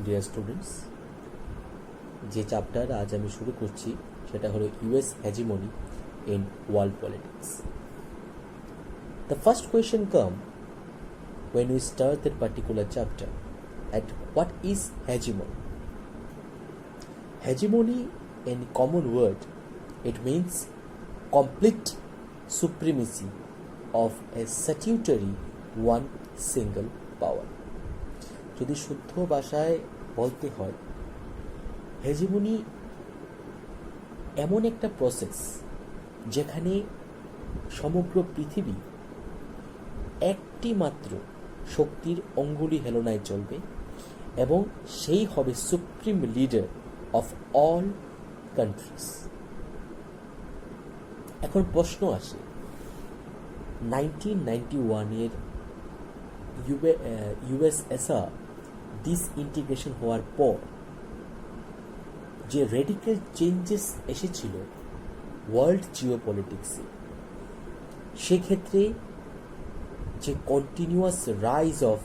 Dear students, যে chapter আজ আমি শুরু করছি সেটা হলো US hegemony in world politics. The first question come when we start that particular chapter at what is hegemony. Hegemony, in common word, it means complete supremacy of a statutory one single power. যদি শুদ্ধ ভাষায় বলতে হয়, hegemony এমন একটা process যেখানে সমগ্র পৃথিবী একটি মাত্র শক্তির অঙ্গুলি হেলনায় চলবে এবং সেই হবে supreme leader of all countries. এখন প্রশ্ন আসে, 1991-এর ইউএসএসআর ডিসইন্টিগ্রেশন হওয়ার পর যে রেডিক্যাল চেঞ্জেস এসেছিল ওয়ার্ল্ড জিওপলিটিক্সে, সেক্ষেত্রে যে কন্টিনিউয়াস রাইজ অফ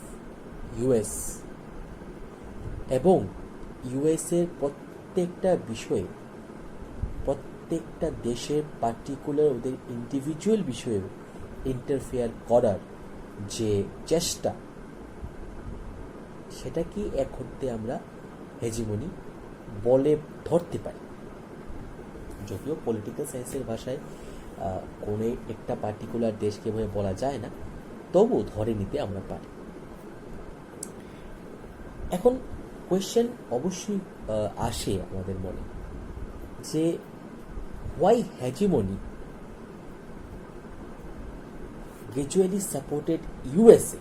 ইউএস এবং ইউএসের প্রত্যেকটা বিষয়ে, প্রত্যেকটা দেশের পার্টিকুলার ওদের ইন্ডিভিজুয়াল বিষয়ে ইন্টারফেয়ার করার যে চেষ্টা, সেটা কি এক অর্থে আমরা হেজিমনি বলে ধরতে পারি। যদিও পলিটিক্যাল সায়েন্সের ভাষায় কোনো একটা পার্টিকুলার দেশকে বলে বলা যায় না, তবুও ধরে নিতে আমরা পারি। এখন কোয়েশ্চেন অবশ্যই আসে আমাদের মনে যে why hegemony gradually supported USA.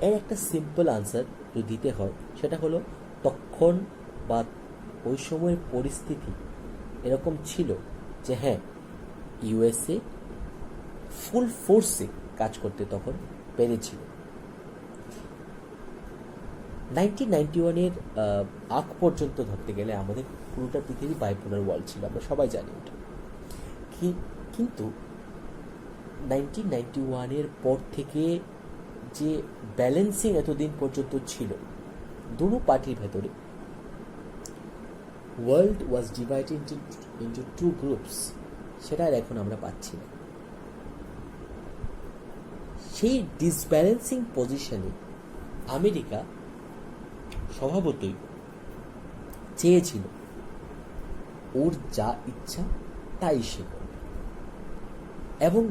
এর একটা সিম্পল আনসার যদি দিতে হয়, সেটা হলো তখন বা ওই সময়ের পরিস্থিতি এরকম ছিল যে হ্যাঁ, ইউএসএ ফুল ফোর্সে কাজ করতে তখন পেরেছিল। 1991-এর আগ পর্যন্ত ধরতে গেলে আমাদের পুরোটা পৃথিবী বাইপোলার ওয়ার্ল্ড ছিল, আমরা সবাই জানি ওটা। কিন্তু 1991-এর পর থেকে যে ব্যালেন্সিং এতদিন পর্যন্ত ছিল দুটো পার্টির ভেতরে, world was divided into two groups, সেটা আর এখন আমরা পাচ্ছি না। সেই ডিসব্যালেন্সিং পজিশনে আমেরিকা স্বভাবতই চেয়েছিল ওর যা ইচ্ছা তাই সে করবে, এবং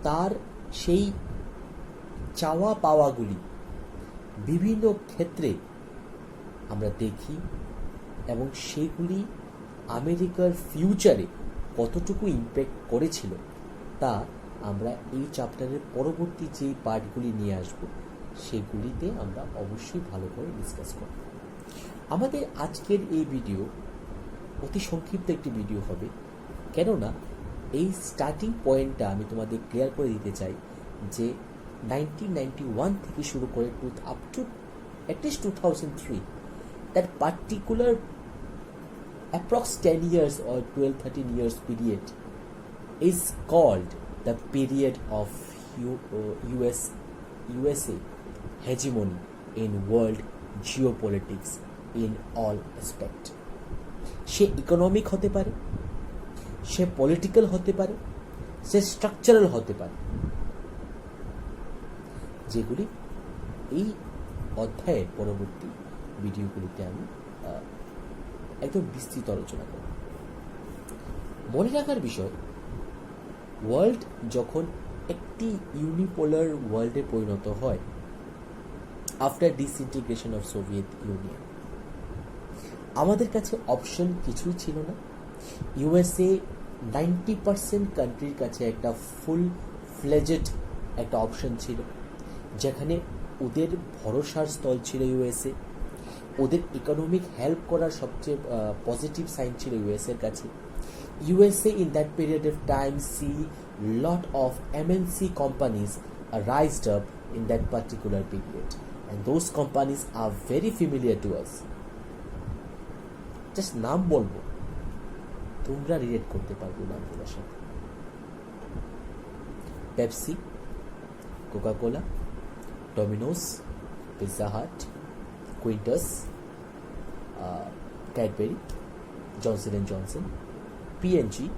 তার সেই চাওয়া পাওয়াগুলি বিভিন্ন ক্ষেত্রে আমরা দেখি, এবং সেগুলি আমেরিকার ফিউচারে কতটুকু ইমপ্যাক্ট করেছিল তা আমরা এই চ্যাপ্টারের পরবর্তী যে পার্টগুলি নিয়ে আসব সেগুলিতে আমরা অবশ্যই ভালো করে ডিসকাস করব। আমাদের আজকের এই ভিডিও অতি সংক্ষিপ্ত একটি ভিডিও হবে, কেননা এই স্টার্টিং পয়েন্টটা আমি তোমাদের ক্লিয়ার করে দিতে চাই যে 1991 থেকে শুরু করে up to at least 2003, that particular approx 10 years or 12-13 years period is called the period of USA hegemony in world geopolitics in all aspect. Say economic হতে পারে, সে পলিটিক্যাল হতে পারে, সে স্ট্রাকচারাল হতে পারে, যেগুলি এই অধ্যায়ের পরবর্তী ভিডিওগুলিতে আমি একদম বিস্তৃত আলোচনা করব। মনে রাখার বিষয়, ওয়ার্ল্ড যখন একটি ইউনিপোলার ওয়ার্ল্ডে পরিণত হয় after disintegration of Soviet union, আমাদের কাছে অপশন কিছুই ছিল না। ইউএসএ 90% কান্ট্রির কাছে একটা ফুল ফ্লেজেড একটা অপশন ছিল, যেখানে ওদের ভরসার স্থল ছিল ইউএসএ, ওদের ইকোনমিক হেল্প করার সবচেয়ে পজিটিভ সাইন ছিল ইউএসএর কাছে। USA in that period of time see lot of MNC companies rised up in that particular period, and those companies are very familiar to us. Just নাম বলবো, তোমরা relate করতে পারবে নামগুলোর সাথে। Pepsi, Coca Cola, Domino's, Pizza Hut, Quintus, Cadbury, Johnson and Johnson, P&G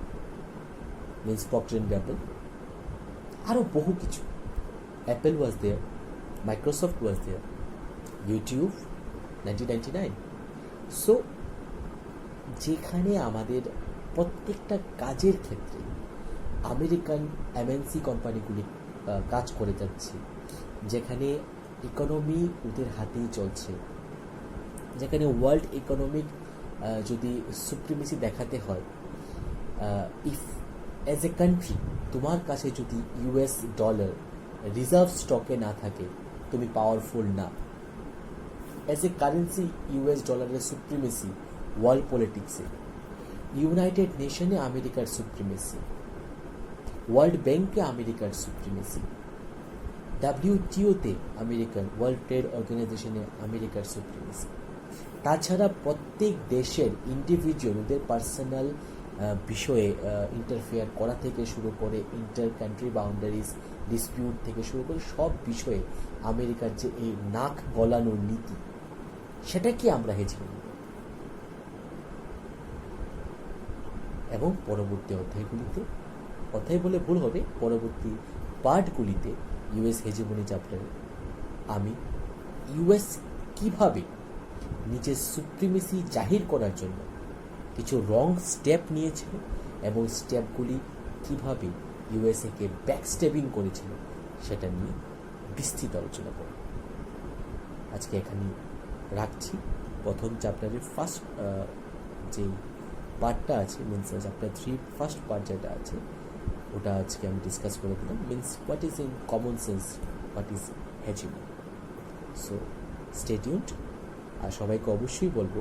means Procter and Gamble, আরও বহু কিছু। অ্যাপেল ওয়াজ দেয়ার, মাইক্রোসফট ওয়াজ দেয়ার, ইউটিউব 1999। সো যেখানে আমাদের প্রত্যেকটা কাজের ক্ষেত্রে আমেরিকান এমএনসি কোম্পানিগুলি কাজ করে যাচ্ছে, যেখানে ইকোনমি ওদের হাতেই চলছে, যেখানে ওয়ার্ল্ড ইকোনমিক যদি সুপ্রিমেসি দেখাতে হয়, ইফ অ্যাজ এ কান্ট্রি তোমার কাছে যদি ইউএস ডলার রিজার্ভ স্টকে না থাকে, তুমি পাওয়ারফুল না। অ্যাজ এ কারেন্সি ইউএস ডলারের সুপ্রিমেসি ওয়ার্ল্ড পলিটিক্সে, ইউনাইটেড নেশনে আমেরিকার সুপ্রিমেসি, ওয়ার্ল্ড ব্যাংকে আমেরিকার সুপ্রিমেসি, WTO-তে আমেরিকার, ওয়ার্ল্ড ট্রেড অর্গানাইজেশনে আমেরিকার সুপ্রিমেসি। তাছাড়া প্রত্যেক দেশের ইন্ডিভিজুয়াল ওদের পার্সোনাল বিষয়ে ইন্টারফেয়ার করা থেকে শুরু করে, ইন্টার কান্ট্রি বাউন্ডারিজ ডিসপিউট থেকে শুরু করে সব বিষয়ে আমেরিকার যে এই নাক গলানোর নীতি, সেটা কি আমরা হেজিং নেব? এবং পরবর্তী অধ্যায়গুলিতে, অধ্যায় বলে ভুল হবে, পরবর্তী পার্টগুলিতে ইউএস হেজিমনি চ্যাপ্টারে আমি ইউএস কিভাবে নিজের সুপ্রিমেসি জাহির করার জন্য কিছু রং স্টেপ নিয়েছিল এবং স্টেপগুলি কিভাবে ইউএসএকে ব্যাকস্টেপিং করেছিল সেটা নিয়ে বিস্তৃত আলোচনা করব। আজকে এখানে রাখছি। প্রথম চ্যাপ্টারের ফার্স্ট যে পার্টটা আছে, মিনস চ্যাপ্টার 3 ফার্স্ট পার্ট যেটা আছে, ওটা আজকে আমি ডিসকাস করে দিলাম। Means what is in common sense, what is hegemony. So stay tuned. আর সবাইকে অবশ্যই বলবো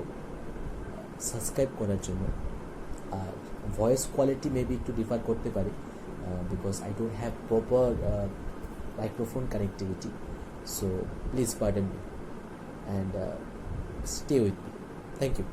সাবস্ক্রাইব করার জন্য। আর ভয়েস কোয়ালিটি মেবি একটু ডিফার করতে পারে, because I don't have proper microphone connectivity. So please pardon me and stay with me. Thank you.